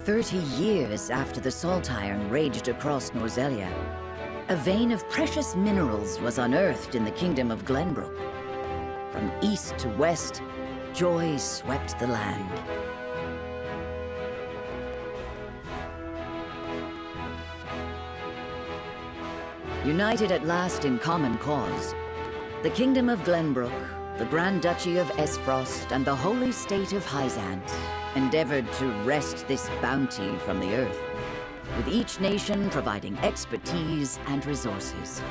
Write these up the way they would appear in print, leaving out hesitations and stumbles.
30 years after the Salt Iron raged across Norzelia, a vein of precious minerals was unearthed in the kingdom of Glenbrook. From east to west, joy swept the land. United at last in common cause, the kingdom of Glenbrook, the Grand Duchy of Esfrost, and the Holy State of Hyzant endeavored to wrest this bounty from the earth, with each nation providing expertise and resources.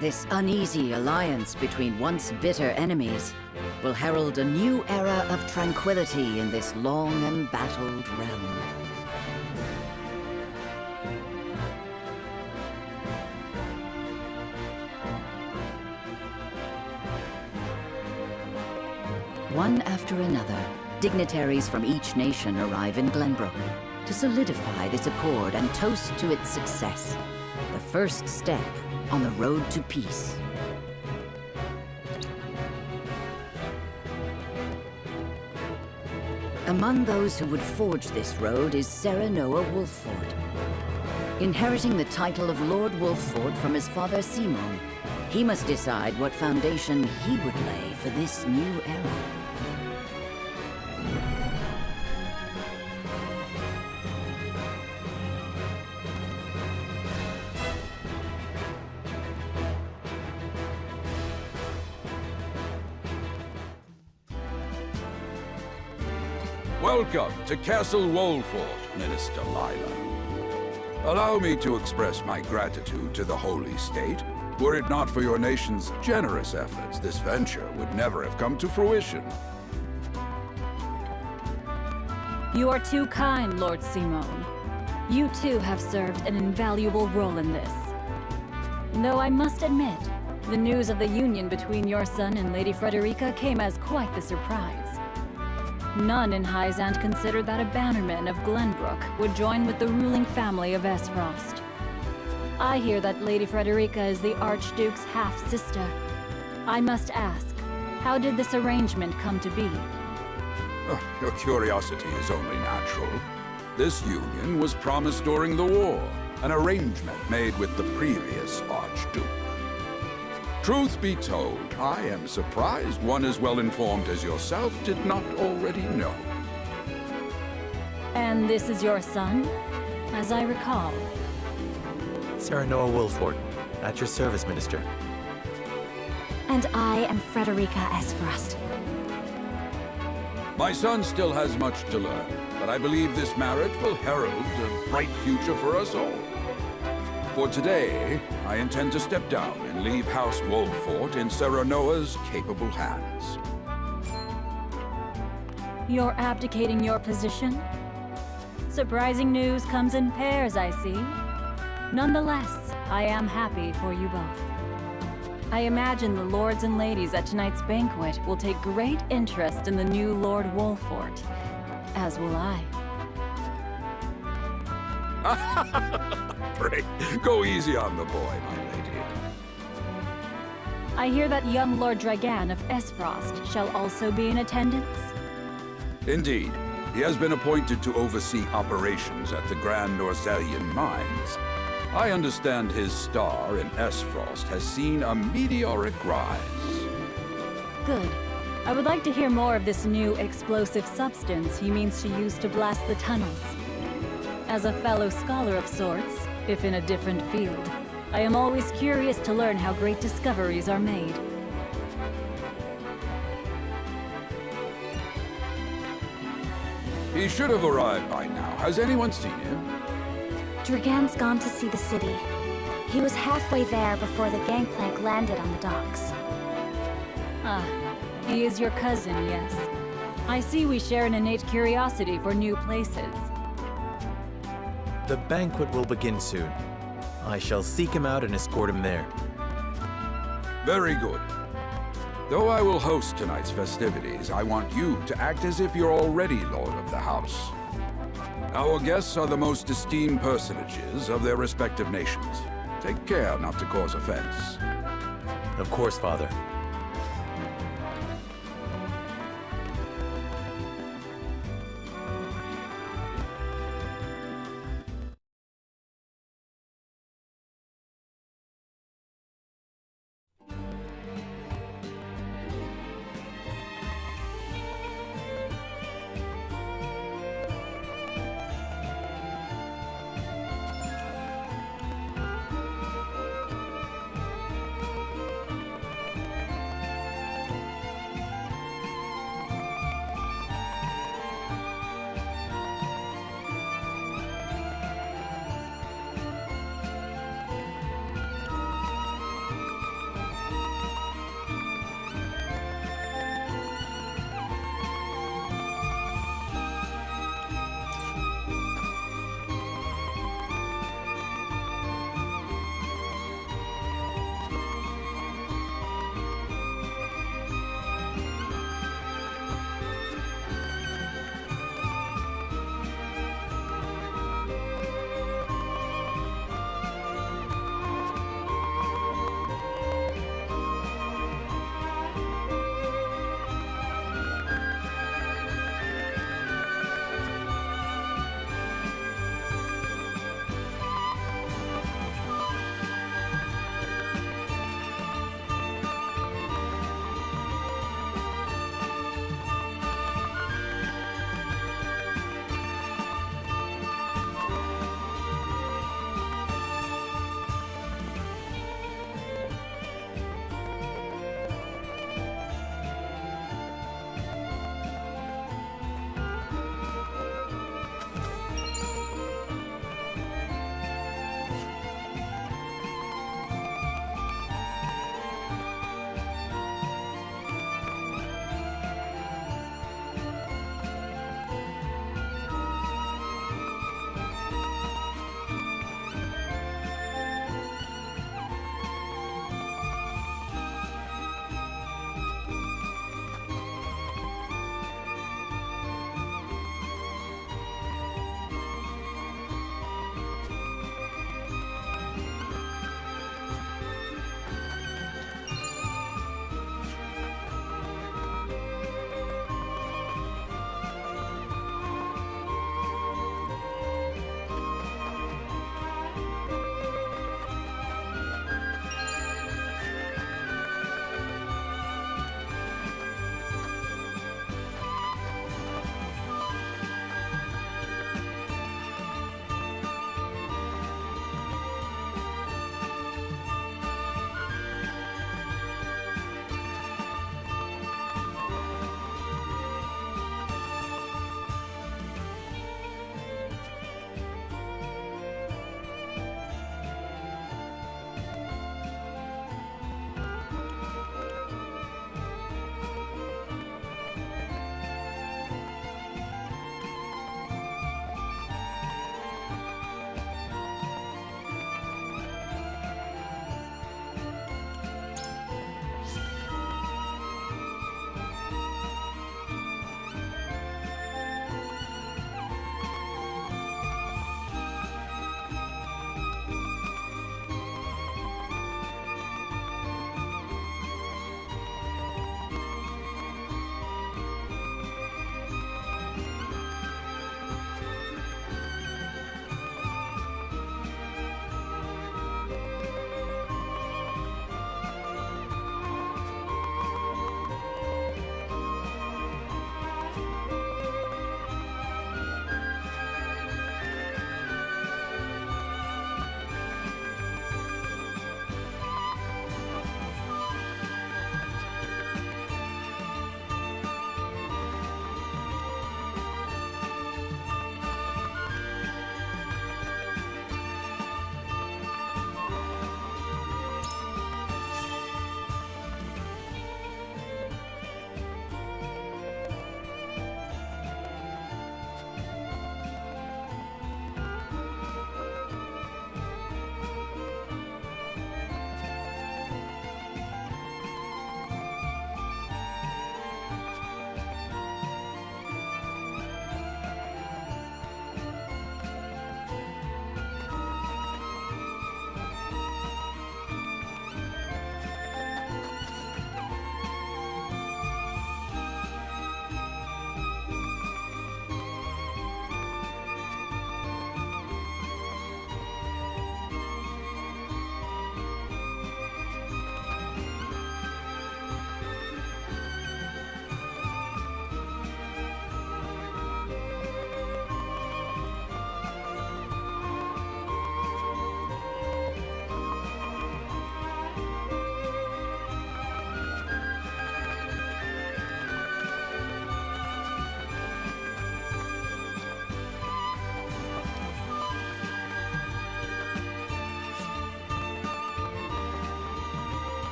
This uneasy alliance between once bitter enemies will herald a new era of tranquility in this long embattled realm. One after another, dignitaries from each nation arrive in Glenbrook to solidify this accord and toast to its success, the first step on the road to peace. Among those who would forge this road is Serenoa Wolfford. Inheriting the title of Lord Wolfford from his father Simon, he must decide what foundation he would lay for this new era. Welcome to Castle Wolfford, Minister Lila. Allow me to express my gratitude to the Holy State. Were it not for your nation's generous efforts, this venture would never have come to fruition. You are too kind, Lord Simon. You too have served an invaluable role in this. Though I must admit, the news of the union between your son and Lady Frederica came as quite the surprise. None in Hyzant considered that a bannerman of Glenbrook would join with the ruling family of Esfrost. I hear that Lady Frederica is the Archduke's half-sister. I must ask, how did this arrangement come to be? Your curiosity is only natural. This union was promised during the war, an arrangement made with the previous Archduke. Truth be told, I am surprised one as well informed as yourself did not already know. And this is your son, as I recall. Serenoa Wolfford, at your service, Minister. And I am Frederica Esfrost. My son still has much to learn, but I believe this marriage will herald a bright future for us all. For today, I intend to step down and leave House Wolfford in Serenoa's capable hands. You're abdicating your position? Surprising news comes in pairs, I see. Nonetheless, I am happy for you both. I imagine the lords and ladies at tonight's banquet will take great interest in the new Lord Wolfford, as will I. Pray, go easy on the boy, my lady. I hear that young Lord Dragan of Esfrost shall also be in attendance? Indeed. He has been appointed to oversee operations at the Grand Norzelian mines. I understand his star in Esfrost has seen a meteoric rise. Good. I would like to hear more of this new explosive substance he means to use to blast the tunnels. As a fellow scholar of sorts, if in a different field, I am always curious to learn how great discoveries are made. He should have arrived by now. Has anyone seen him? Dragan's gone to see the city. He was halfway there before the gangplank landed on the docks. Ah, he is your cousin, yes. I see we share an innate curiosity for new places. The banquet will begin soon. I shall seek him out and escort him there. Very good. Though I will host tonight's festivities, I want you to act as if you're already Lord of the House. Our guests are the most esteemed personages of their respective nations. Take care not to cause offense. Of course, Father.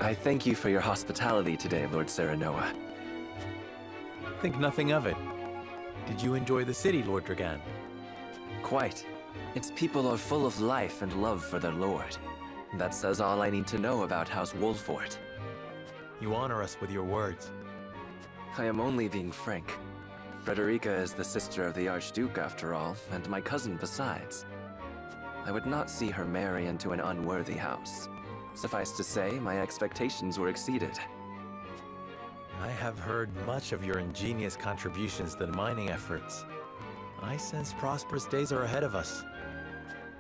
I thank you for your hospitality today, Lord Serenoa. Think nothing of it. Did you enjoy the city, Lord Dragan? Quite. Its people are full of life and love for their lord. That says all I need to know about House Wolfort. You honor us with your words. I am only being frank. Frederica is the sister of the Archduke, after all, and my cousin besides. I would not see her marry into an unworthy house. Suffice to say, my expectations were exceeded. I have heard much of your ingenious contributions to the mining efforts. I sense prosperous days are ahead of us.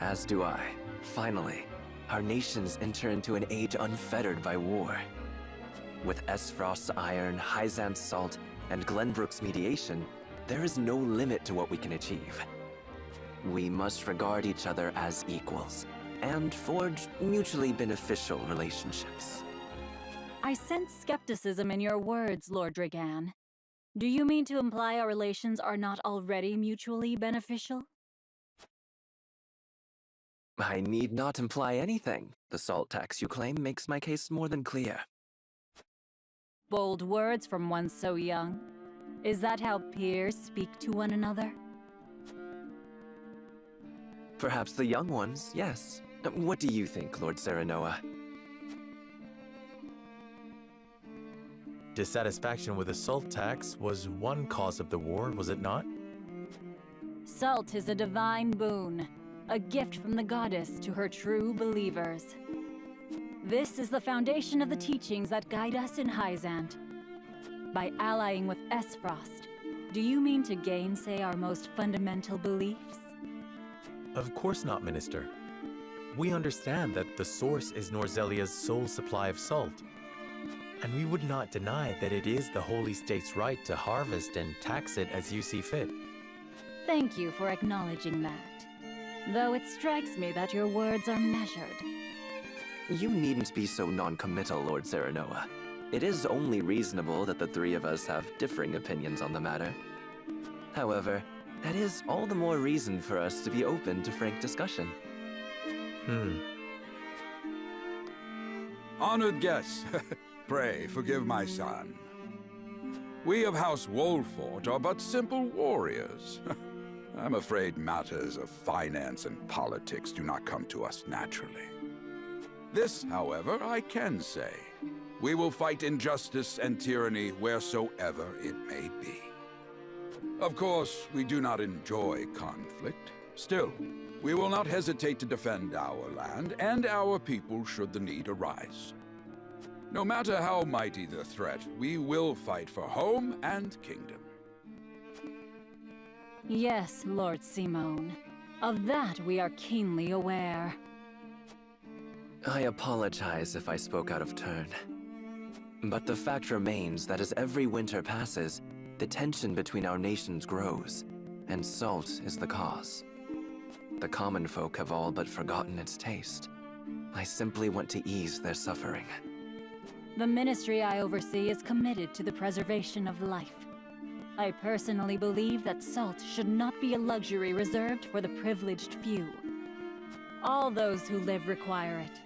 As do I. Finally, our nations enter into an age unfettered by war. With Esfrost's iron, Hyzant's salt, and Glenbrook's mediation, there is no limit to what we can achieve. We must regard each other as equals, and forge mutually beneficial relationships. I sense skepticism in your words, Lord Dragan. Do you mean to imply our relations are not already mutually beneficial? I need not imply anything. The salt tax you claim makes my case more than clear. Bold words from one so young. Is that how peers speak to one another? Perhaps the young ones, yes. What do you think, Lord Serenoa? Dissatisfaction with the salt tax was one cause of the war, was it not? Salt is a divine boon, a gift from the goddess to her true believers. This is the foundation of the teachings that guide us in Hyzant. By allying with Esfrost, do you mean to gainsay our most fundamental beliefs? Of course not, Minister. We understand that the source is Norzelia's sole supply of salt. And we would not deny that it is the Holy State's right to harvest and tax it as you see fit. Thank you for acknowledging that. Though it strikes me that your words are measured. You needn't be so non-committal, Lord Serenoa. It is only reasonable that the three of us have differing opinions on the matter. However, that is all the more reason for us to be open to frank discussion. Honored guests, pray forgive my son. We of House Wolfort are but simple warriors. I'm afraid matters of finance and politics do not come to us naturally. This, however, I can say. We will fight injustice and tyranny wheresoever it may be. Of course, we do not enjoy conflict. Still, we will not hesitate to defend our land and our people should the need arise. No matter how mighty the threat, we will fight for home and kingdom. Yes, Lord Simone. Of that we are keenly aware. I apologize if I spoke out of turn. But the fact remains that as every winter passes, the tension between our nations grows, and salt is the cause. The common folk have all but forgotten its taste. I simply want to ease their suffering. The ministry I oversee is committed to the preservation of life. I personally believe that salt should not be a luxury reserved for the privileged few. All those who live require it,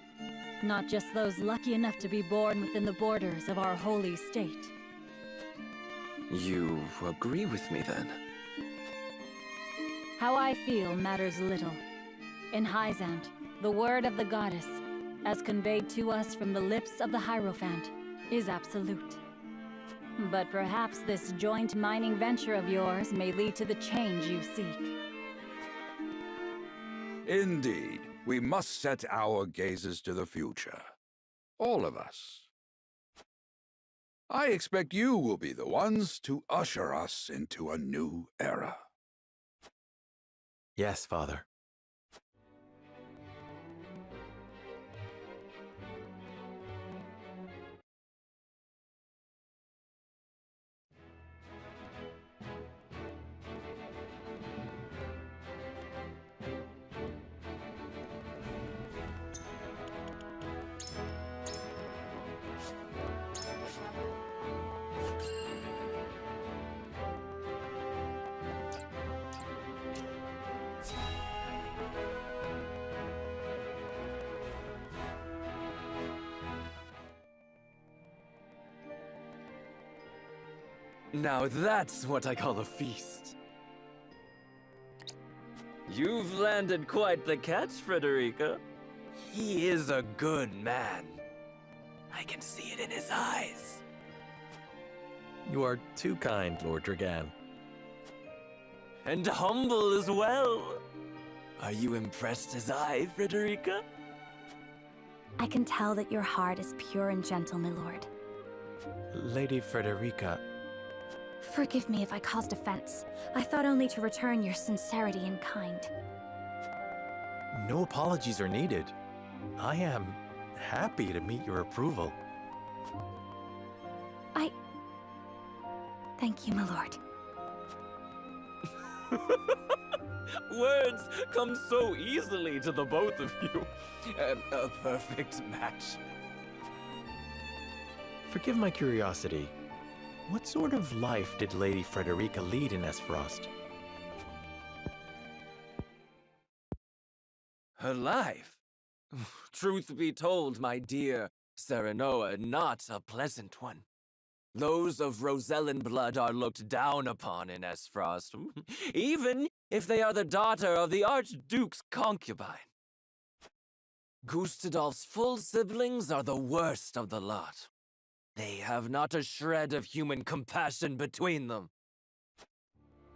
not just those lucky enough to be born within the borders of our holy state. You agree with me then? How I feel matters little. In Hyzant, the word of the goddess, as conveyed to us from the lips of the Hierophant, is absolute. But perhaps this joint mining venture of yours may lead to the change you seek. Indeed, we must set our gazes to the future. All of us. I expect you will be the ones to usher us into a new era. Yes, Father. Now that's what I call a feast. You've landed quite the catch, Frederica. He is a good man. I can see it in his eyes. You are too kind, Lord Dragan. And humble as well. Are you impressed as I, Frederica? I can tell that your heart is pure and gentle, my lord. Lady Frederica, Forgive me if I caused offense. I thought only to return your sincerity in kind. no apologies are needed. I am happy to meet your approval. Thank you, my lord. Words come so easily to the both of you. A perfect match. Forgive my curiosity. What sort of life did Lady Frederica lead in Esfrost? Her life? Truth be told, my dear Serenoa, not a pleasant one. Those of Rosellan blood are looked down upon in Esfrost, even if they are the daughter of the Archduke's concubine. Gustadolf's full siblings are the worst of the lot. They have not a shred of human compassion between them.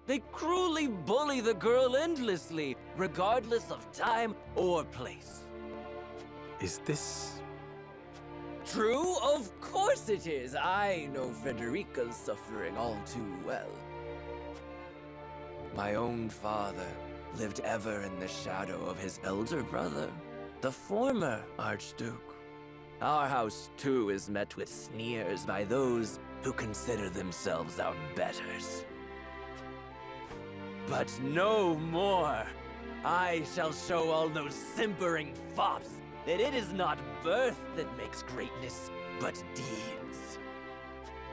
They cruelly bully the girl endlessly, regardless of time or place. Is this... True? Of course it is. I know Frederica's suffering all too well. My own father lived ever in the shadow of his elder brother, the former Archduke. Our house, too, is met with sneers by those who consider themselves our betters. But no more! I shall show all those simpering fops that it is not birth that makes greatness, but deeds.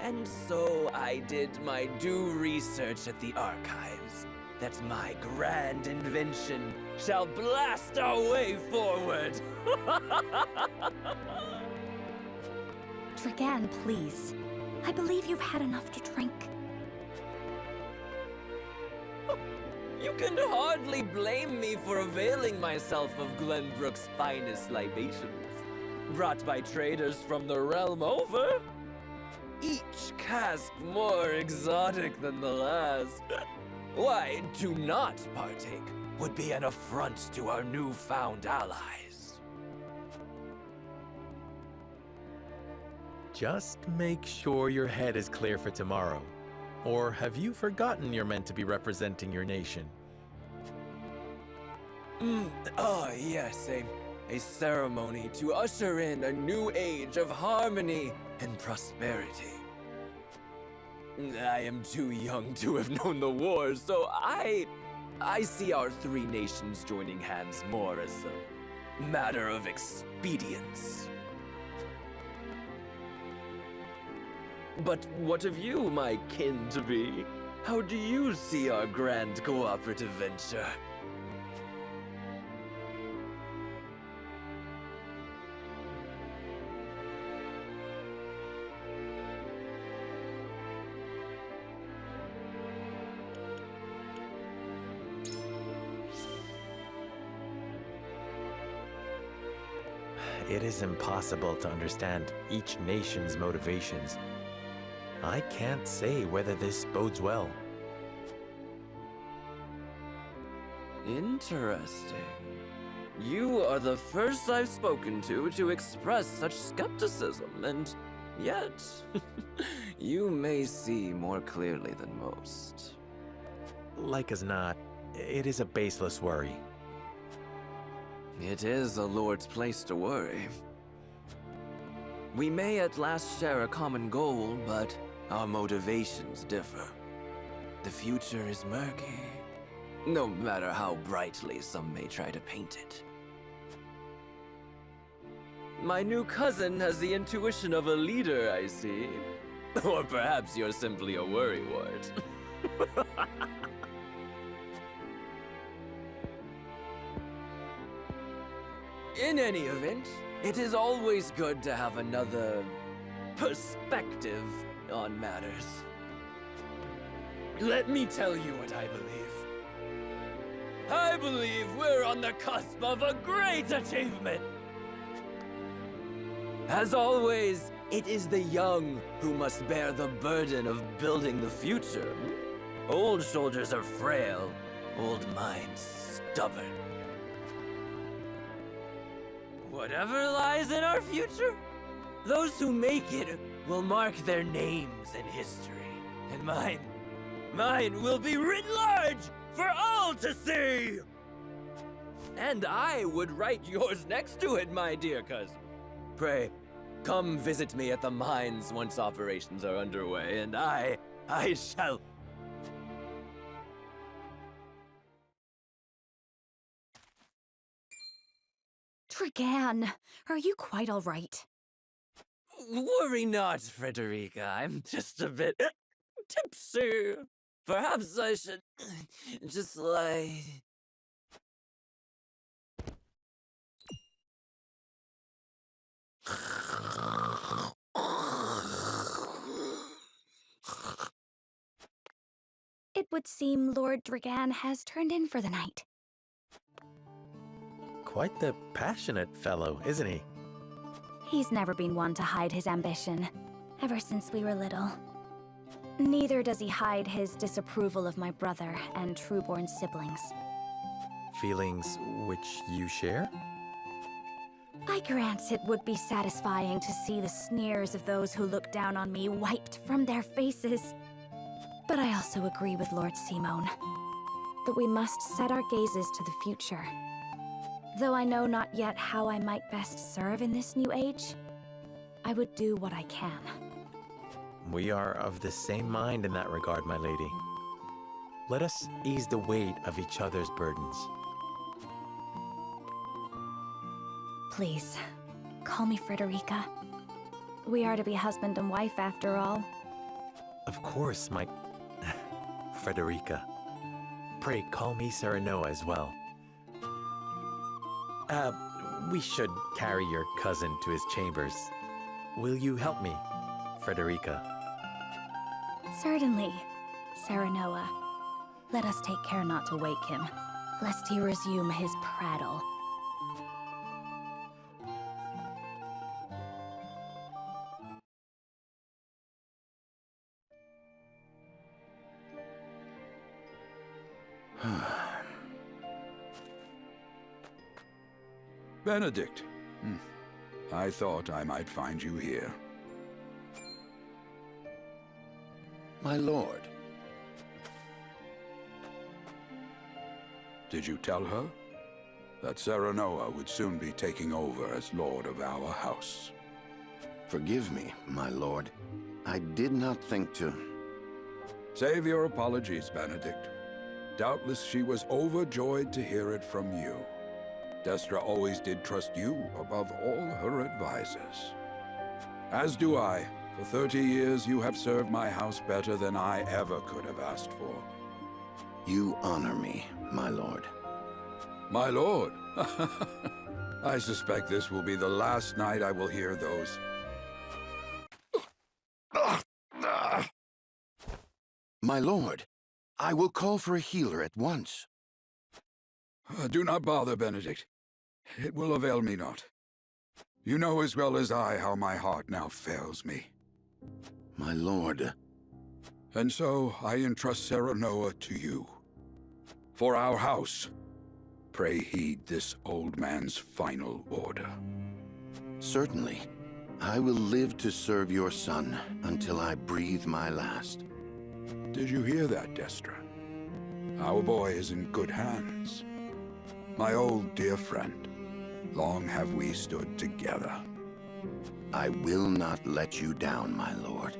And so I did my due research at the archives, that my grand invention shall blast our way forward. Dragan, please. I believe you've had enough to drink. You can hardly blame me for availing myself of Glenbrook's finest libations, brought by traders from the realm over. Each cask more exotic than the last. Why, to not partake would be an affront to our newfound allies. Just make sure your head is clear for tomorrow. Or have you forgotten you're meant to be representing your nation? Yes, a ceremony to usher in a new age of harmony and prosperity. I am too young to have known the wars, so I see our three nations joining hands more as a matter of expedience. But what of you, my kin-to-be? How do you see our grand cooperative venture? It is impossible to understand each nation's motivations. I can't say whether this bodes well. Interesting. You are the first I've spoken to express such skepticism, and yet, you may see more clearly than most. Like as not, it is a baseless worry. It is a lord's place to worry. We may at last share a common goal, but our motivations differ. The future is murky, no matter how brightly some may try to paint it. My new cousin has the intuition of a leader, I see. Or perhaps you're simply a worrywart. In any event, it is always good to have another perspective on matters. let me tell you what I believe. I believe we're on the cusp of a great achievement. As always, it is the young who must bear the burden of building the future. Old shoulders are frail, old minds stubborn. Whatever lies in our future, those who make it will mark their names in history. And mine will be writ large for all to see! And I would write yours next to it, my dear cousin. Pray, come visit me at the mines once operations are underway, and I shall... Dragan, are you quite all right? Worry not, Frederica. I'm just a bit tipsy. Perhaps I should just lie. It would seem Lord Dragan has turned in for the night. Quite the passionate fellow, isn't he? He's never been one to hide his ambition, ever since we were little. Neither does he hide his disapproval of my brother and Trueborn siblings. Feelings which you share? I grant it would be satisfying to see the sneers of those who look down on me wiped from their faces. But I also agree with Lord Simone that we must set our gazes to the future. Though I know not yet how I might best serve in this new age, I would do what I can. We are of the same mind in that regard, my lady. Let us ease the weight of each other's burdens. Please, call me Frederica. We are to be husband and wife after all. Of course, my... Frederica. Pray call me Serenoa as well. We should carry your cousin to his chambers. Will you help me, Frederica? Certainly, Serenoa. Let us take care not to wake him, lest he resume his prattle. Benedict. I thought I might find you here. My lord. Did you tell her that Serenoa would soon be taking over as lord of our house? Forgive me, my lord. I did not think to... Save your apologies, Benedict. Doubtless she was overjoyed to hear it from you. Destra always did trust you above all her advisors. As do I. For 30 years you have served my house better than I ever could have asked for. You honor me, my lord. My lord? I suspect this will be the last night I will hear those... My lord, I will call for a healer at once. Do not bother, Benedict. It will avail me not. You know as well as I how my heart now fails me. My lord. And so I entrust Serenoa to you. For our house, pray heed this old man's final order. Certainly. I will live to serve your son until I breathe my last. Did you hear that, Destra? Our boy is in good hands. My old dear friend, long have we stood together. I will not let you down, my lord.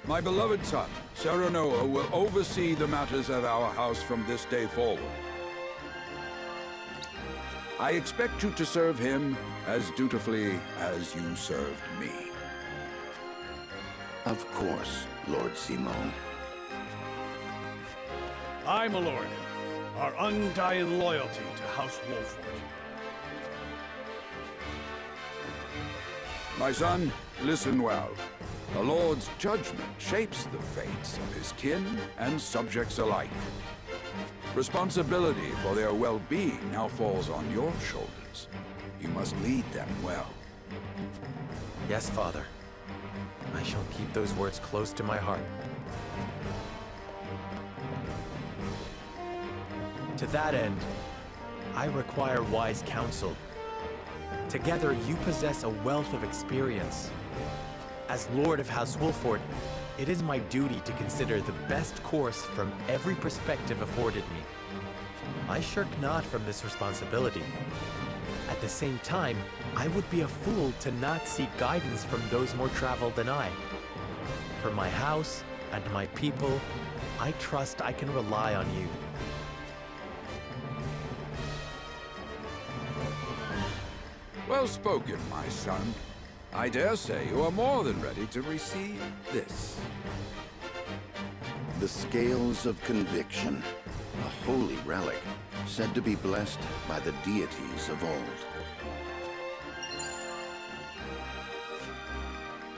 My beloved son, Serenoa, will oversee the matters of our house from this day forward. I expect you to serve him as dutifully as you served me. Of course, Lord Simone. I, my lord, our undying loyalty to House Wolford. My son, listen well. The Lord's judgment shapes the fates of his kin and subjects alike. Responsibility for their well-being now falls on your shoulders. You must lead them well. Yes, Father. I shall keep those words close to my heart. To that end, I require wise counsel. Together, you possess a wealth of experience. As Lord of House Wolford, it is my duty to consider the best course from every perspective afforded me. I shirk not from this responsibility. At the same time, I would be a fool to not seek guidance from those more traveled than I. For my house and my people, I trust I can rely on you. Well spoken, my son. I dare say you are more than ready to receive this. The Scales of Conviction, a holy relic, said to be blessed by the deities of old.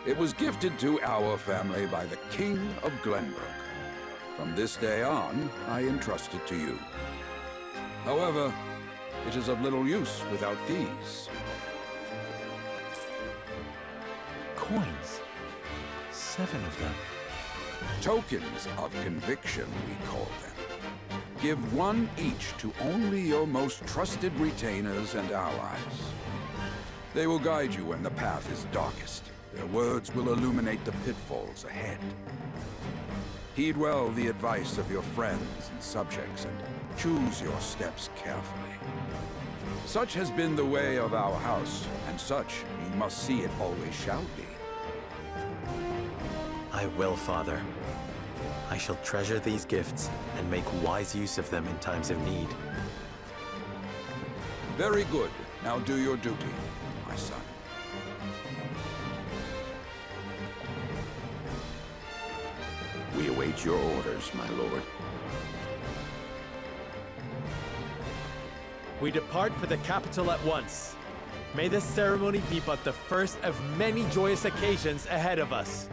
It was gifted to our family by the King of Glenbrook. From this day on, I entrust it to you. However, it is of little use without these. Coins. 7 of them. Tokens of conviction, we call them. Give one each to only your most trusted retainers and allies. They will guide you when the path is darkest. Their words will illuminate the pitfalls ahead. Heed well the advice of your friends and subjects, and choose your steps carefully. Such has been the way of our house, and such you must see it always shall be. I will, Father. I shall treasure these gifts and make wise use of them in times of need. Very good. Now do your duty, my son. We await your orders, my lord. We depart for the capital at once. May this ceremony be but the first of many joyous occasions ahead of us.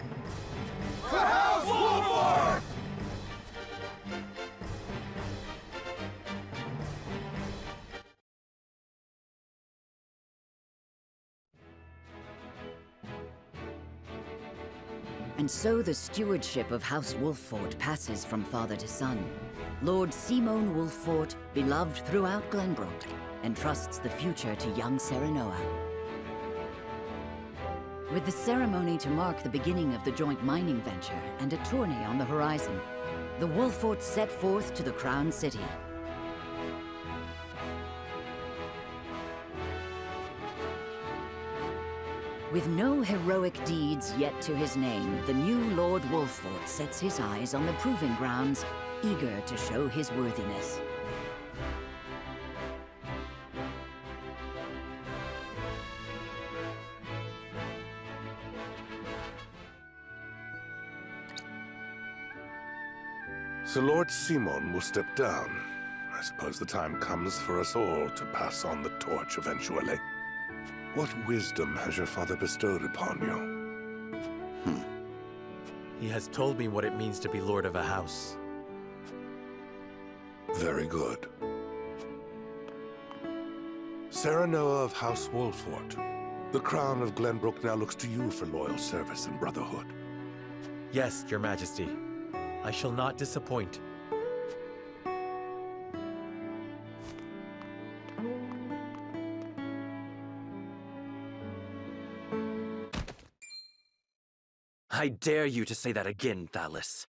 And so the stewardship of House Wolffort passes from father to son. Lord Simone Wolffort, beloved throughout Glenbrook, entrusts the future to young Serenoa. With the ceremony to mark the beginning of the joint mining venture and a tourney on the horizon, the Wolfforts set forth to the Crown City. With no heroic deeds yet to his name, the new Lord Wolffort sets his eyes on the proving grounds, eager to show his worthiness. So Lord Simone will step down. I suppose the time comes for us all to pass on the torch eventually. What wisdom has your father bestowed upon you? He has told me what it means to be lord of a house. Very good. Serenoa of House Wolford, the crown of Glenbrook now looks to you for loyal service and brotherhood. Yes, Your Majesty. I shall not disappoint. I dare you to say that again, Thalis.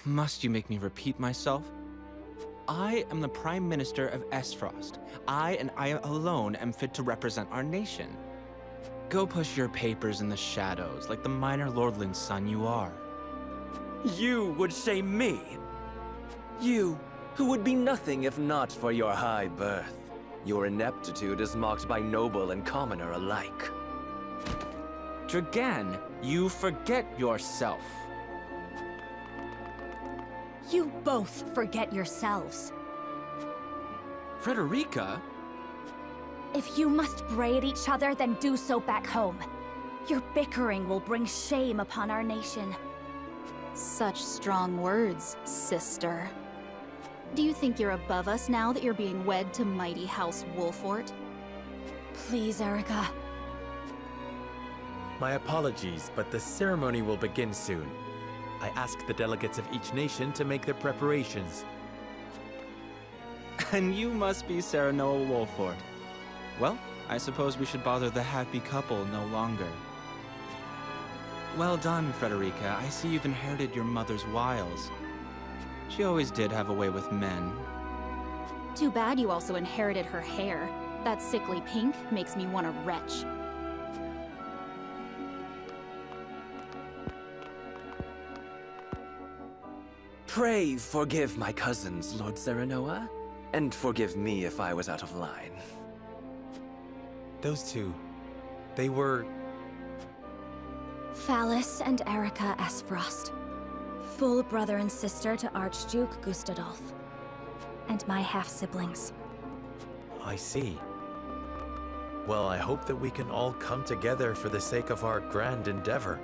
Must you make me repeat myself? I am the Prime Minister of Esfrost. I and I alone am fit to represent our nation. Go push your papers in the shadows like the minor lordling's son you are. You would shame me? You, who would be nothing if not for your high birth. Your ineptitude is mocked by noble and commoner alike. Dragan, you forget yourself. You both forget yourselves. Frederica? If you must bray at each other, then do so back home. Your bickering will bring shame upon our nation. Such strong words, sister. Do you think you're above us now that you're being wed to mighty House Wolfort? Please, Erica. My apologies, but the ceremony will begin soon. I ask the delegates of each nation to make their preparations. And you must be Sarah Noah Wolfort. Well, I suppose we should bother the happy couple no longer. Well done, Frederica. I see you've inherited your mother's wiles. She always did have a way with men. Too bad you also inherited her hair. That sickly pink makes me want to retch. Pray forgive my cousins, Lord Serenoa, and forgive me if I was out of line. Those two, they were... Phallus and Erica Esfrost. Full brother and sister to Archduke Gustadolf. And my half-siblings. I see. Well, I hope that we can all come together for the sake of our grand endeavor.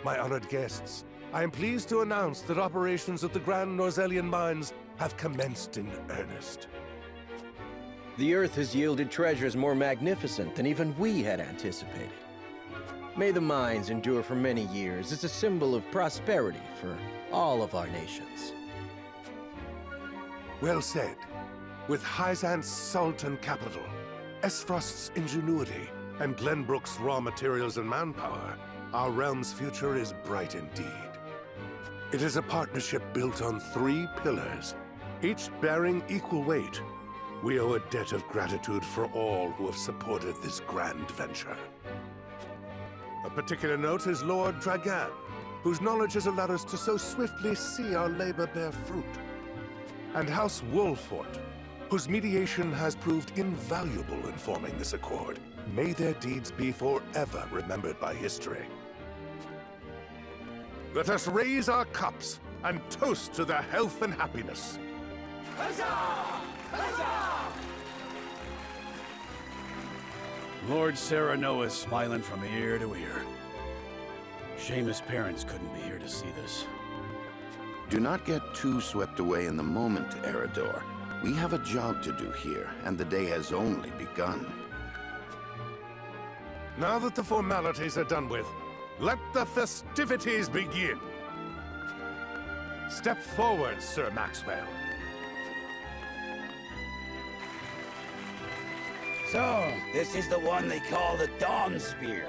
My honored guests, I am pleased to announce that operations at the Grand Norzelian Mines have commenced in earnest. The Earth has yielded treasures more magnificent than even we had anticipated. May the mines endure for many years as a symbol of prosperity for all of our nations. Well said. With Hyzant's salt and capital, Esfrost's ingenuity, and Glenbrook's raw materials and manpower, our realm's future is bright indeed. It is a partnership built on 3 pillars, each bearing equal weight. We owe a debt of gratitude for all who have supported this grand venture. A particular note is Lord Dragan, whose knowledge has allowed us to so swiftly see our labor bear fruit. And House Wolfort, whose mediation has proved invaluable in forming this accord. May their deeds be forever remembered by history. Let us raise our cups and toast to their health and happiness. Huzzah! Huzzah! Lord Serenoa is smiling from ear to ear. Shame his parents couldn't be here to see this. Do not get too swept away in the moment, Eridor. We have a job to do here, and the day has only begun. Now that the formalities are done with, let the festivities begin. Step forward, Sir Maxwell. So, this is the one they call the Dawn Spear.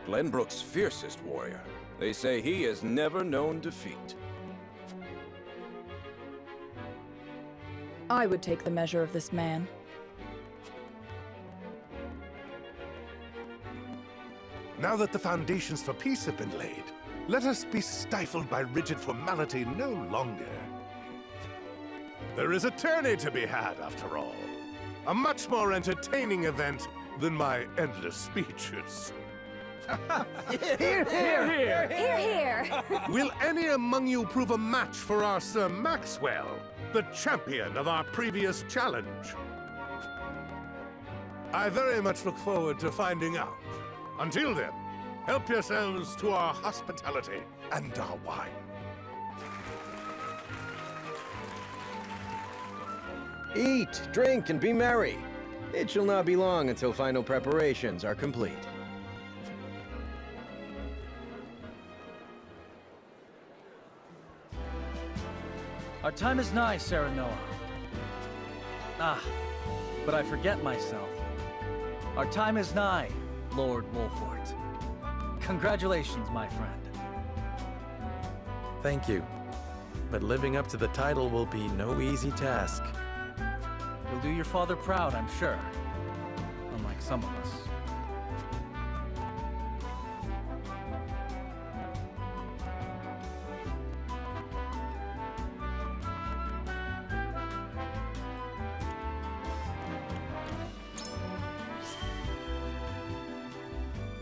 Glenbrook's fiercest warrior. They say he has never known defeat. I would take the measure of this man. Now that the foundations for peace have been laid, let us be stifled by rigid formality no longer. There is a tourney to be had, after all. A much more entertaining event than my endless speeches. Hear, hear! Hear, hear! Will any among you prove a match for our Sir Maxwell, the champion of our previous challenge? I very much look forward to finding out. Until then, help yourselves to our hospitality and our wine. Eat, drink, and be merry. It shall not be long until final preparations are complete. Our time is nigh, Serenoa. Ah, but I forget myself. Our time is nigh, Lord Wolfort. Congratulations, my friend. Thank you. But living up to the title will be no easy task. You'll do your father proud, I'm sure. Unlike some of us.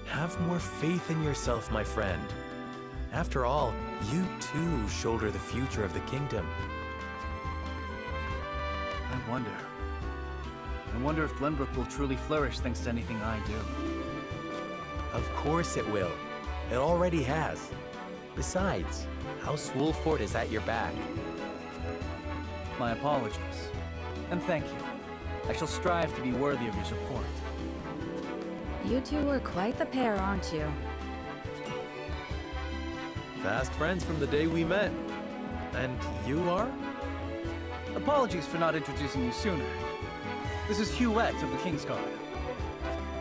Have more faith in yourself, my friend. After all, you too shoulder the future of the kingdom. I wonder if Glenbrook will truly flourish thanks to anything I do. Of course it will. It already has. Besides, House Wolfort is at your back. My apologies. And thank you. I shall strive to be worthy of your support. You two are quite the pair, aren't you? Fast friends from the day we met. And you are? Apologies for not introducing you sooner. This is Huette of the Kingsguard.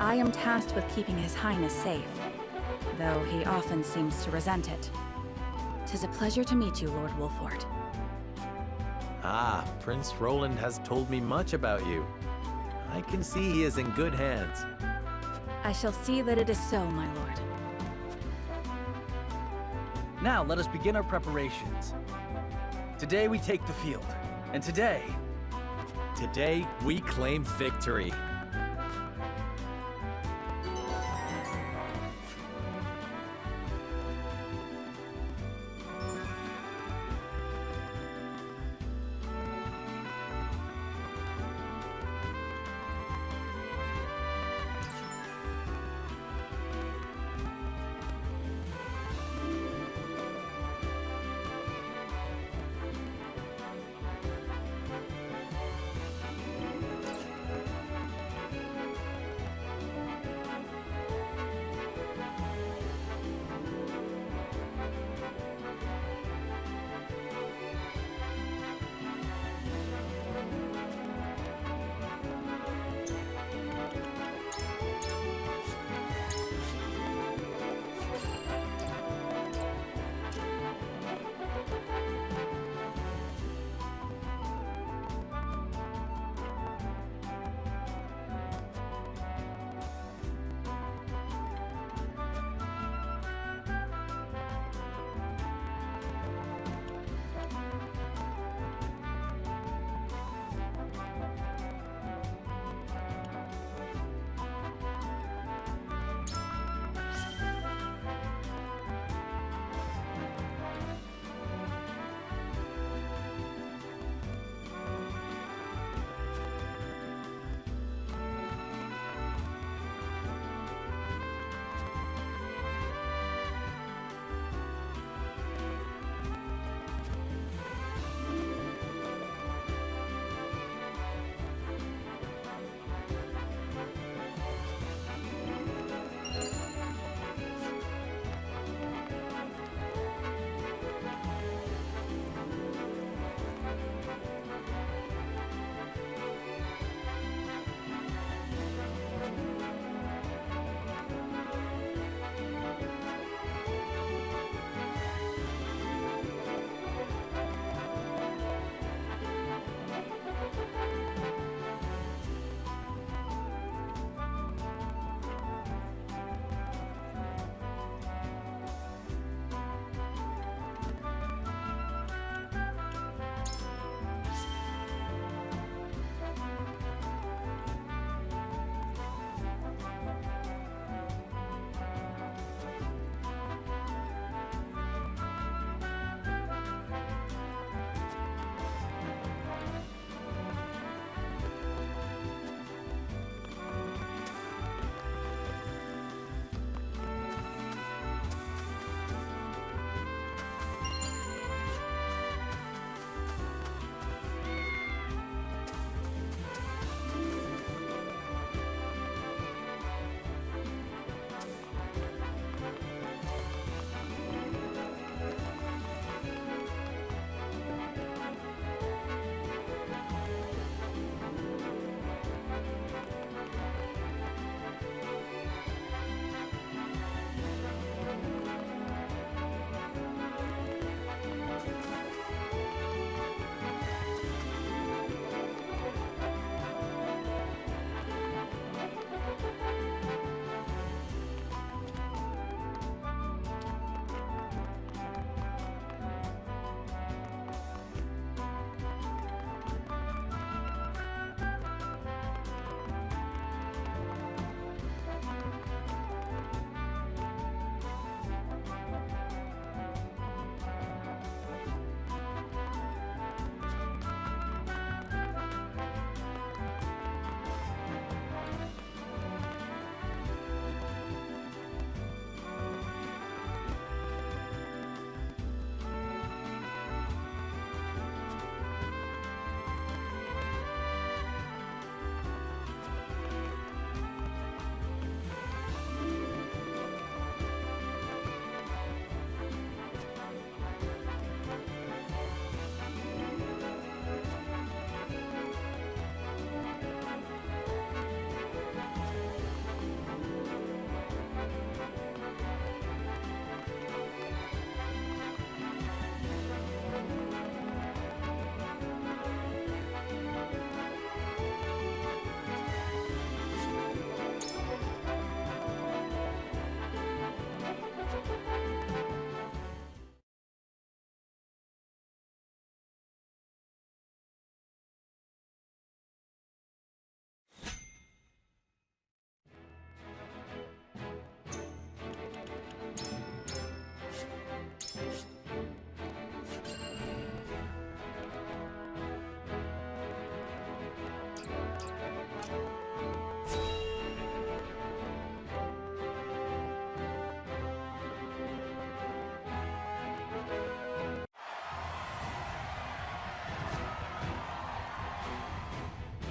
I am tasked with keeping His Highness safe, though he often seems to resent it. 'Tis a pleasure to meet you, Lord Wolfort. Ah, Prince Roland has told me much about you. I can see he is in good hands. I shall see that it is so, my lord. Now let us begin our preparations. Today we take the field, and today we claim victory.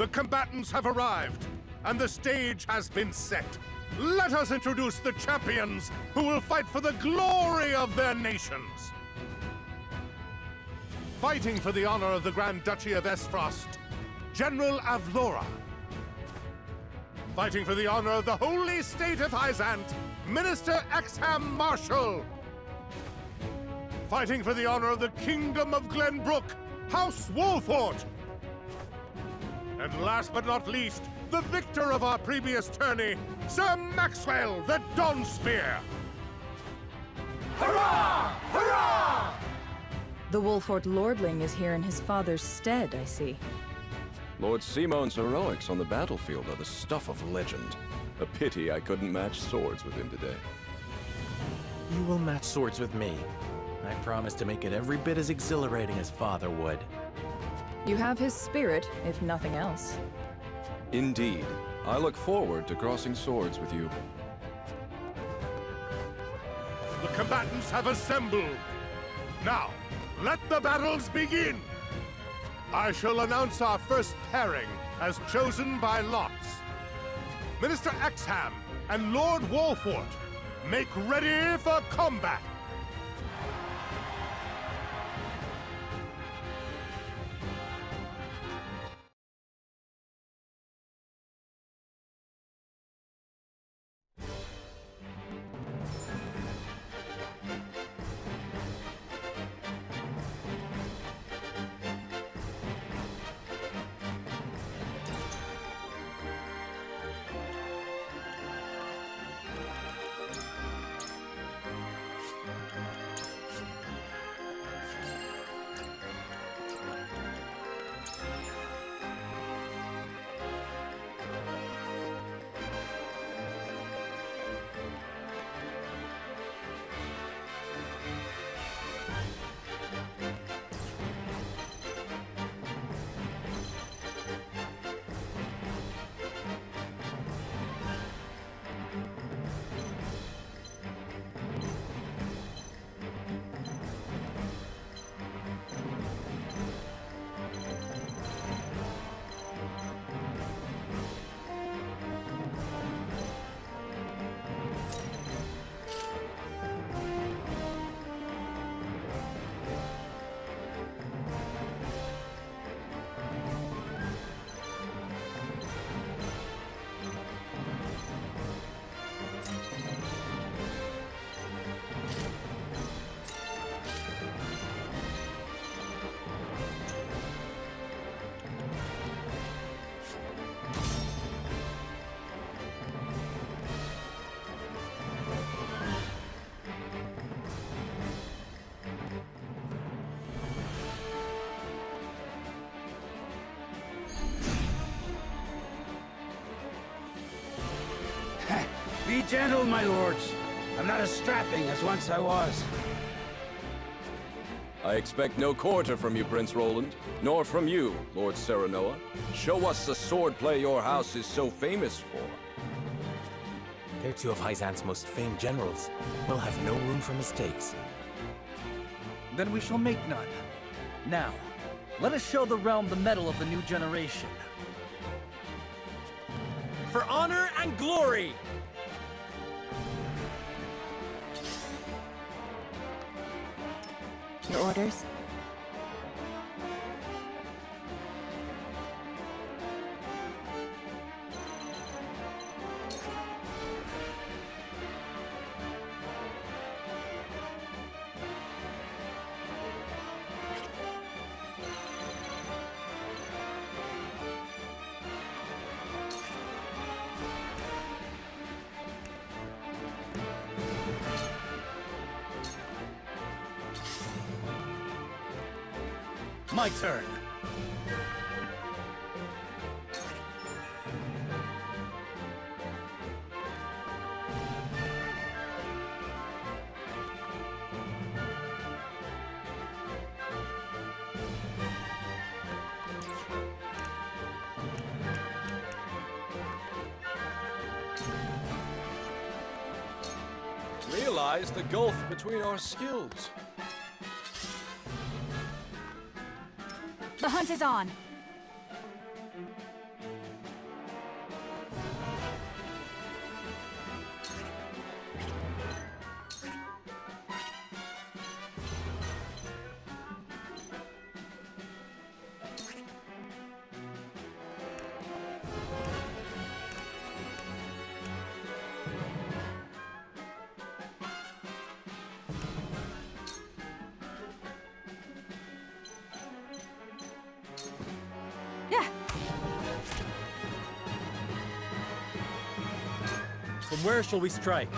The combatants have arrived, and the stage has been set. Let us introduce the champions who will fight for the glory of their nations. Fighting for the honor of the Grand Duchy of Esfrost, General Avlora. Fighting for the honor of the holy state of Hyzant, Minister Exham Marshal. Fighting for the honor of the Kingdom of Glenbrook, House Wolfort. And last but not least, the victor of our previous tourney, Sir Maxwell the Dawnspear. Hurrah! Hurrah! The Wolfort Lordling is here in his father's stead, I see. Lord Simone's heroics on the battlefield are the stuff of legend. A pity I couldn't match swords with him today. You will match swords with me. I promise to make it every bit as exhilarating as Father would. You have his spirit, if nothing else. Indeed. I look forward to crossing swords with you. The combatants have assembled. Now, let the battles begin! I shall announce our first pairing as chosen by lots. Minister Exham and Lord Wolfort, make ready for combat! Be gentle, my lords. I'm not as strapping as once I was. I expect no quarter from you, Prince Roland, nor from you, Lord Serenoa. Show us the swordplay your house is so famous for. They're two of Hyzant's most famed generals. We'll have no room for mistakes. Then we shall make none. Now, let us show the realm the mettle of the new generation. For honor and glory! Your orders? My turn. Realize the gulf between our skills. The hunt is on. From where shall we strike?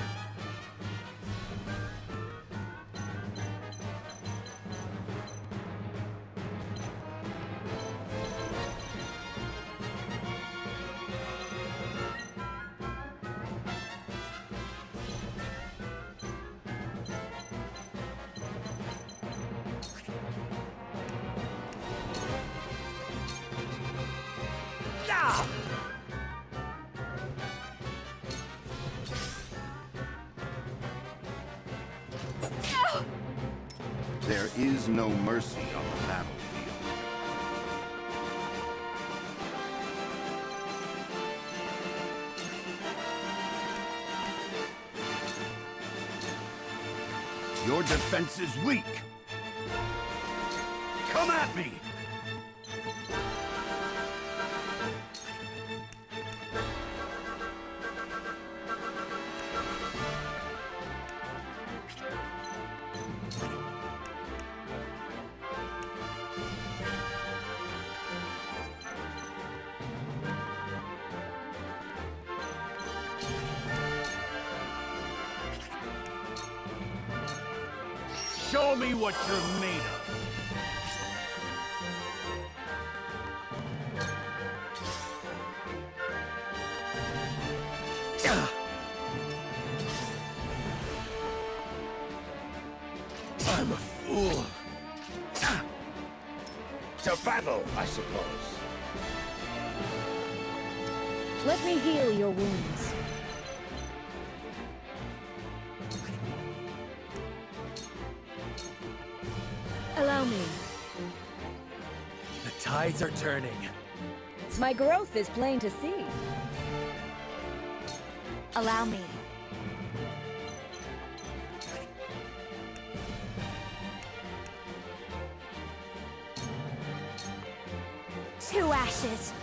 There is no mercy on the battlefield. Your defense is weak. Come at me! Show me what you're made of. I'm a fool. To battle, I suppose. Let me heal your wounds. Allow me. The tides are turning. My growth is plain to see. Allow me. To ashes.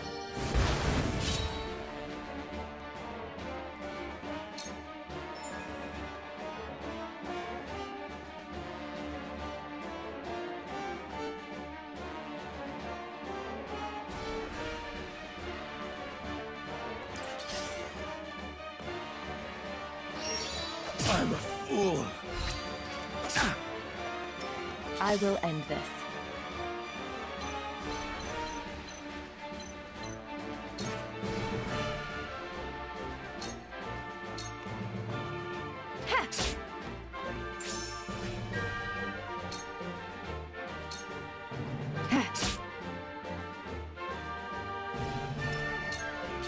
I'm a fool. I will end this.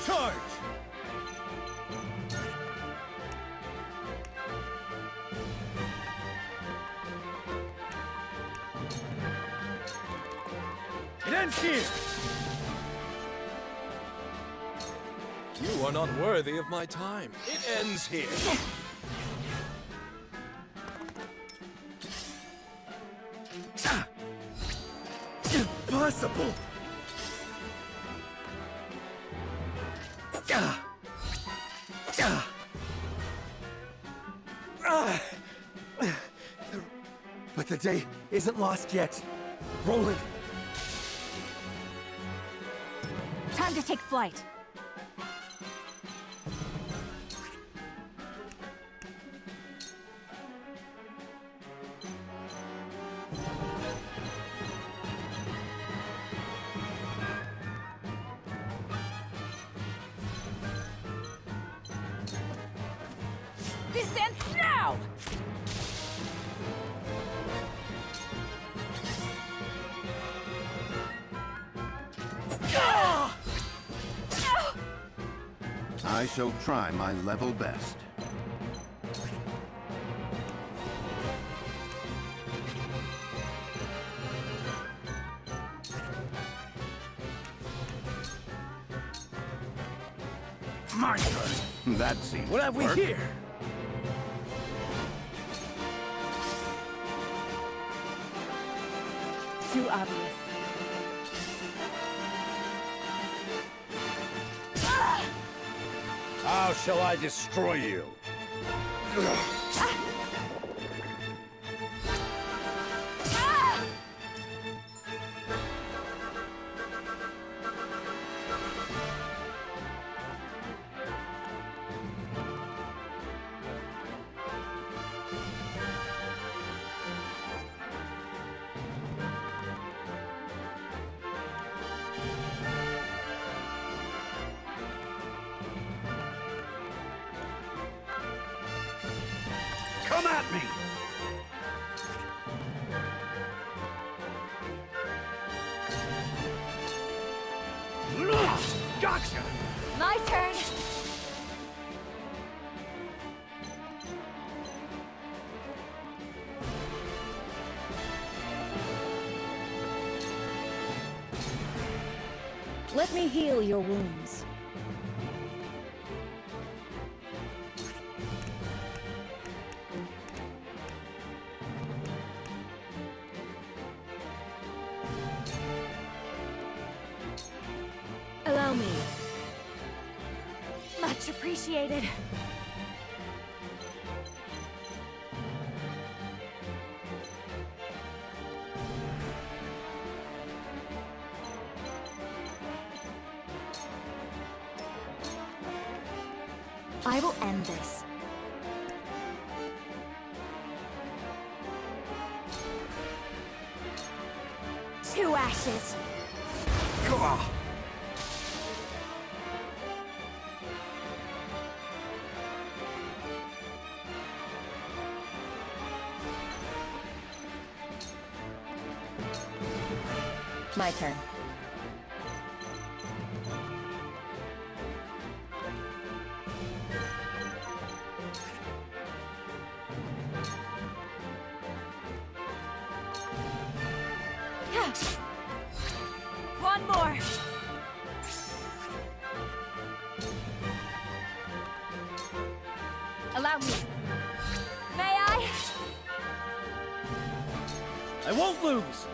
Charge! It ends here! You are not worthy of my time. It ends here. Impossible! But the day isn't lost yet. Roland! Time to take flight. This ends now! I shall try my level best. My turn. That seems What have we work. here? Too obvious. How shall I destroy you? Come at me! Gotcha! My turn! Let me heal your wounds. Allow me. Much appreciated. I will end this. Two ashes. My turn. One more. Allow me. May I? I won't lose!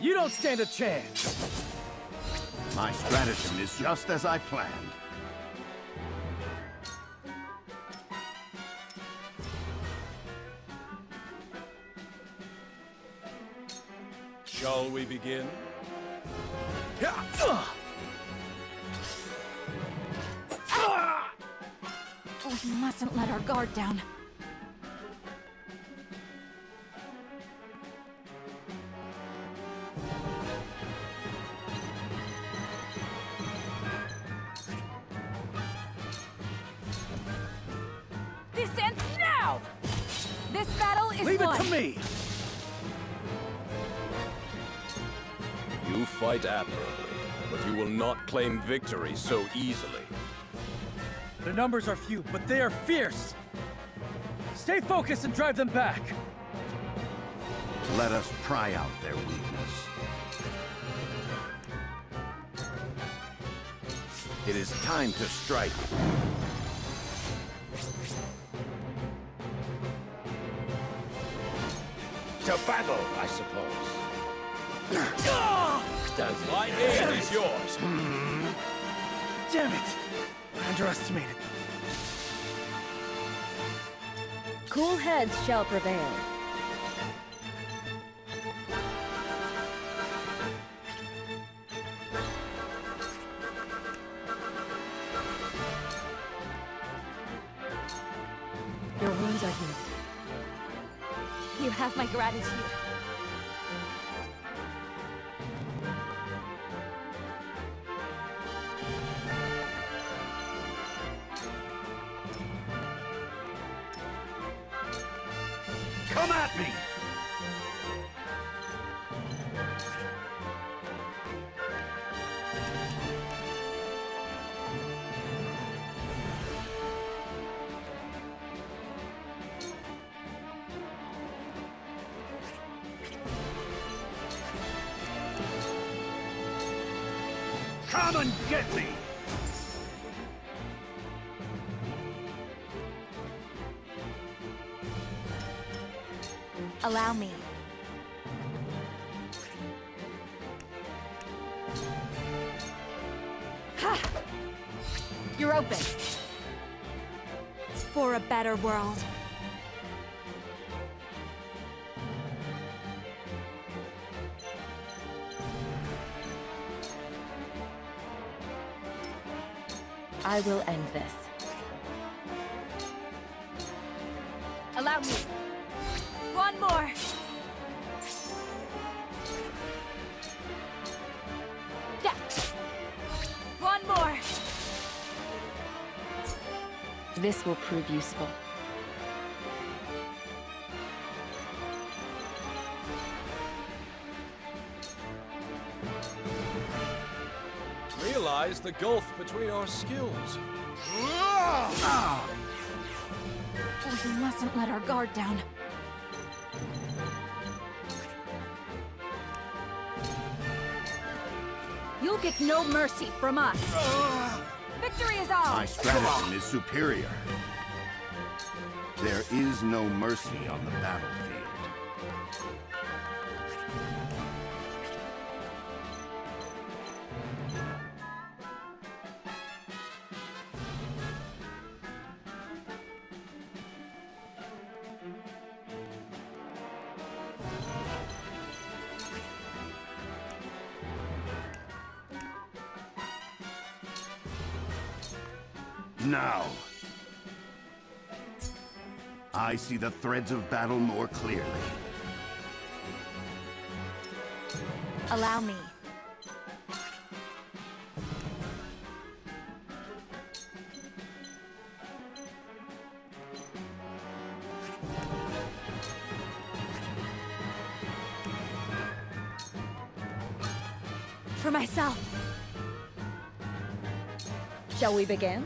You don't stand a chance! My stratagem is just as I planned. Shall we begin? We mustn't let our guard down. This ends now! This battle is Leave won! it to me! You fight admirably, but you will not claim victory so easily. Their numbers are few, but they are fierce! Stay focused and drive them back! Let us pry out their weakness. It is time to strike. To battle, I suppose. My aid is yours. Damn it! I underestimated. Cool heads shall prevail. Your wounds are healed. You have my gratitude. Come at me! Come and get me! Allow me. Ha! You're open. For a better world. I will end this. Allow me. One more. This will prove useful. Realize the gulf between our skills. Oh, you mustn't let our guard down. You'll get no mercy from us. Victory is ours! My stratagem is superior. There is no mercy on the battlefield. Now, I see the threads of battle more clearly. Allow me. For myself. Shall we begin?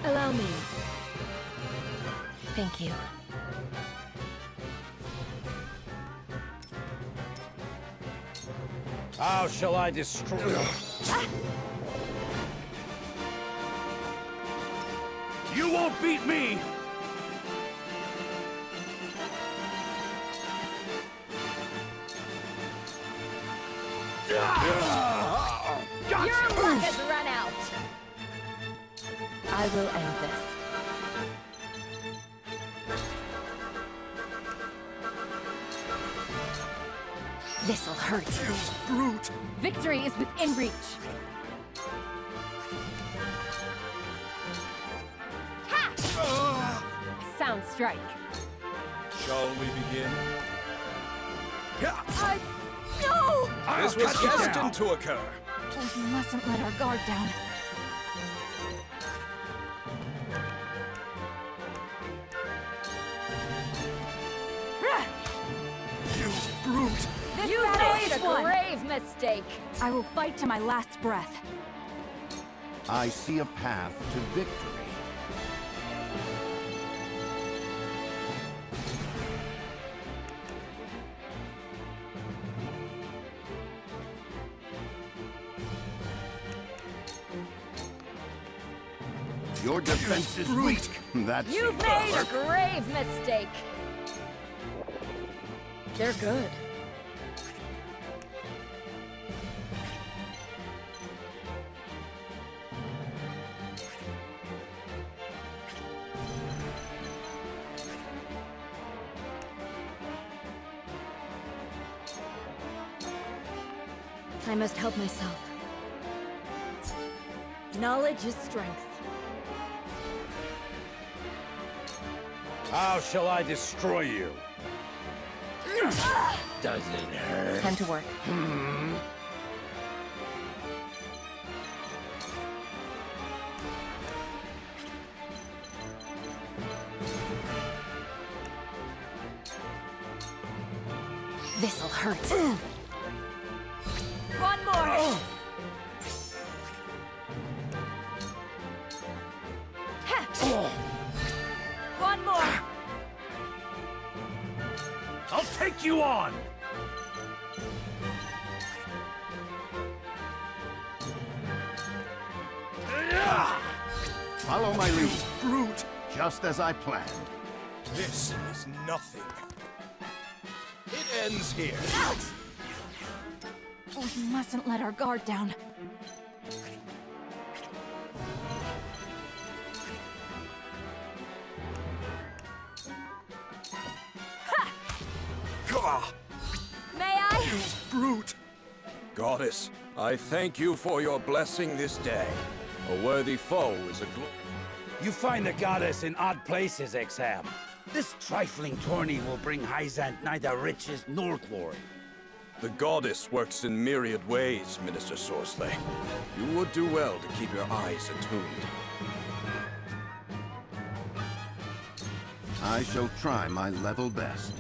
Allow me. Thank you. How shall I destroy you? You won't beat me! Your luck has run out! I will end this. This'll hurt. You brute! Victory is within reach. Ha! Sound strike. Shall we begin? No! This was destined to occur. Oh, you mustn't let our guard down. You brute! You made a grave mistake. I will fight to my last breath. I see a path to victory. Your defense is weak. That's You've made a grave mistake. They're good. I must help myself. Knowledge is strength. How shall I destroy you? Does it hurt? Time to work. This'll hurt. One more! One more! I'll take you on! Follow my lead, brute, just as I planned. This is nothing. It ends here. Oh, you mustn't let our guard down. May I? You brute! Goddess, I thank you for your blessing this day. A worthy foe is a You find the goddess in odd places, Exam. This trifling tourney will bring Hyzant neither riches nor glory. The goddess works in myriad ways, Minister Sorsley. You would do well to keep your eyes attuned. I shall try my level best.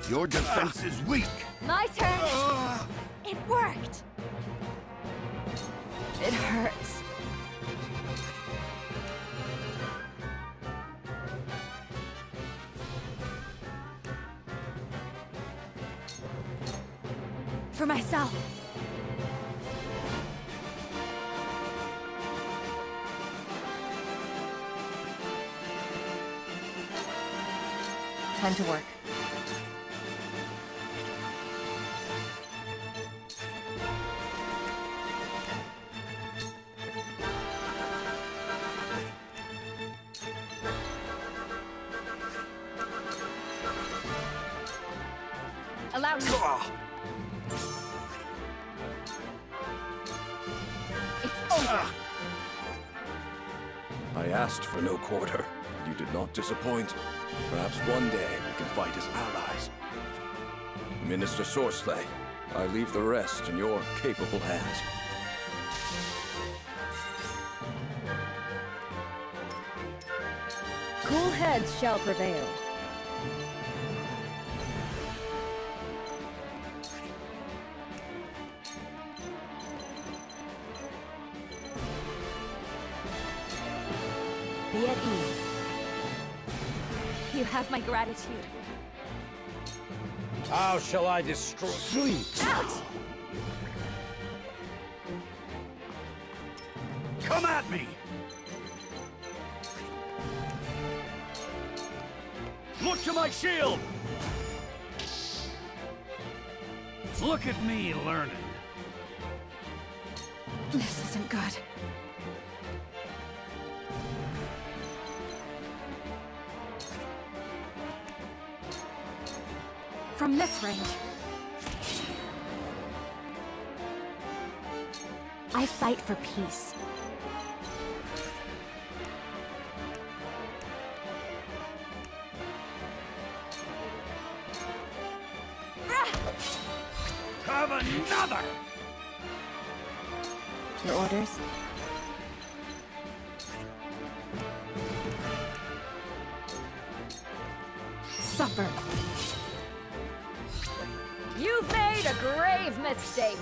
Your defense is weak. My turn! It worked! It hurts. For myself. Time to work. Allow me. It's over. I asked for no quarter. You did not disappoint. Perhaps one day we can fight as allies. Minister Sorsley, I leave the rest in your capable hands. Cool heads shall prevail. Be at ease. You have my gratitude. How shall I destroy? Sleep! Out! Come at me! Look to my shield! Look at me learning. This isn't good. From this range, I fight for peace. Have another! Your orders? Suffer. You've made a grave mistake.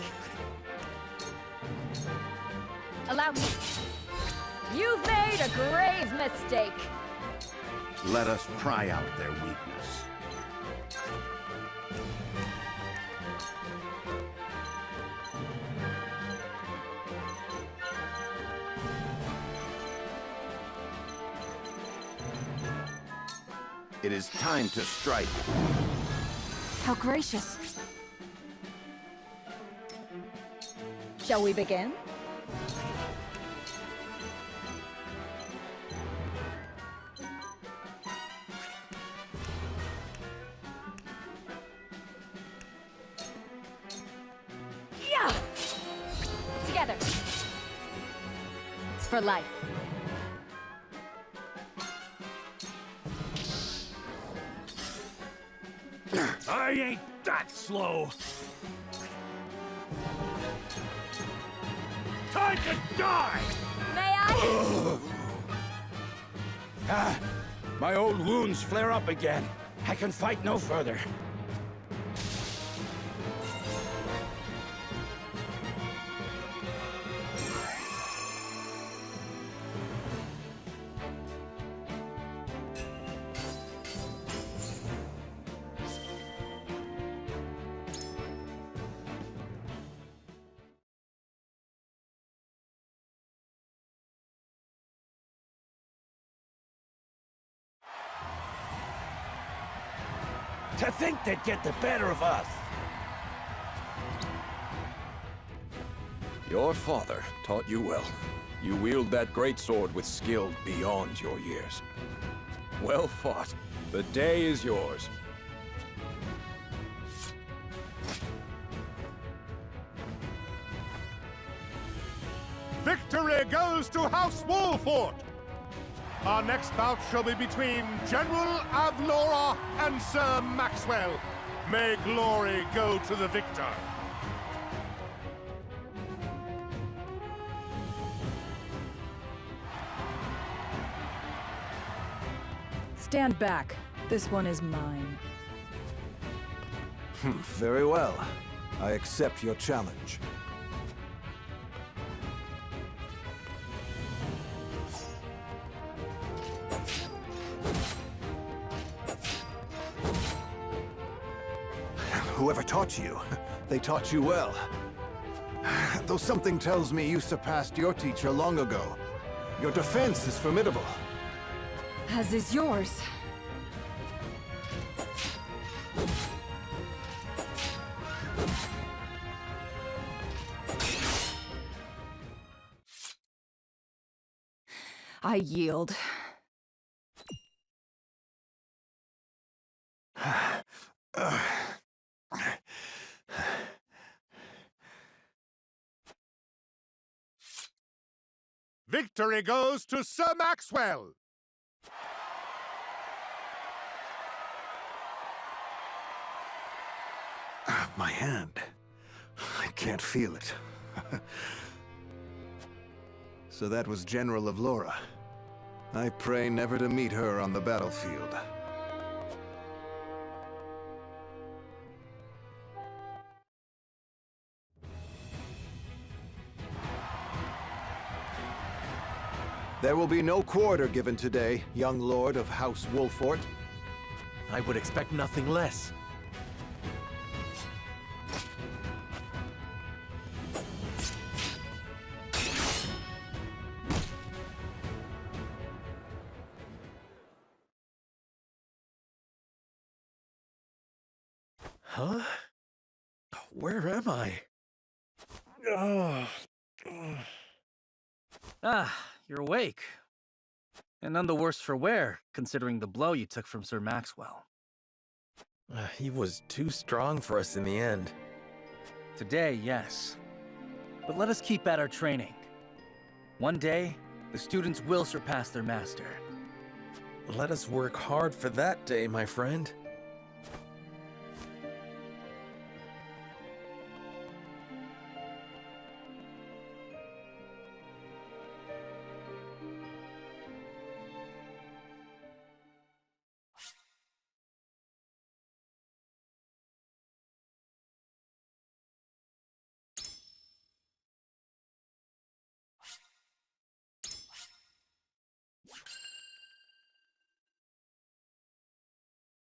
Allow me. You've made a grave mistake. Let us pry out their weakness. It is time to strike. How gracious. Shall we begin? Yeah! Together. It's for life. I ain't that slow. Time to die! May I? My old wounds flare up again. I can fight no further. To think they'd get the better of us! Your father taught you well. You wield that greatsword with skill beyond your years. Well fought. The day is yours. Victory goes to House Wolfort! Our next bout shall be between General Avlora and Sir Maxwell. May glory go to the victor. Stand back. This one is mine. Very well. I accept your challenge. Whoever taught you, they taught you well. Though something tells me you surpassed your teacher long ago. Your defense is formidable. As is yours. I yield. Victory goes to Sir Maxwell! My hand. I can't feel it. So that was General of Laura. I pray never to meet her on the battlefield. There will be no quarter given today, young lord of House Wolfort. I would expect nothing less. Huh? Where am I? Ah, you're awake. And none the worse for wear, considering the blow you took from Sir Maxwell. He was too strong for us in the end. Today, yes. But let us keep at our training. One day, the students will surpass their master. Let us work hard for that day, my friend.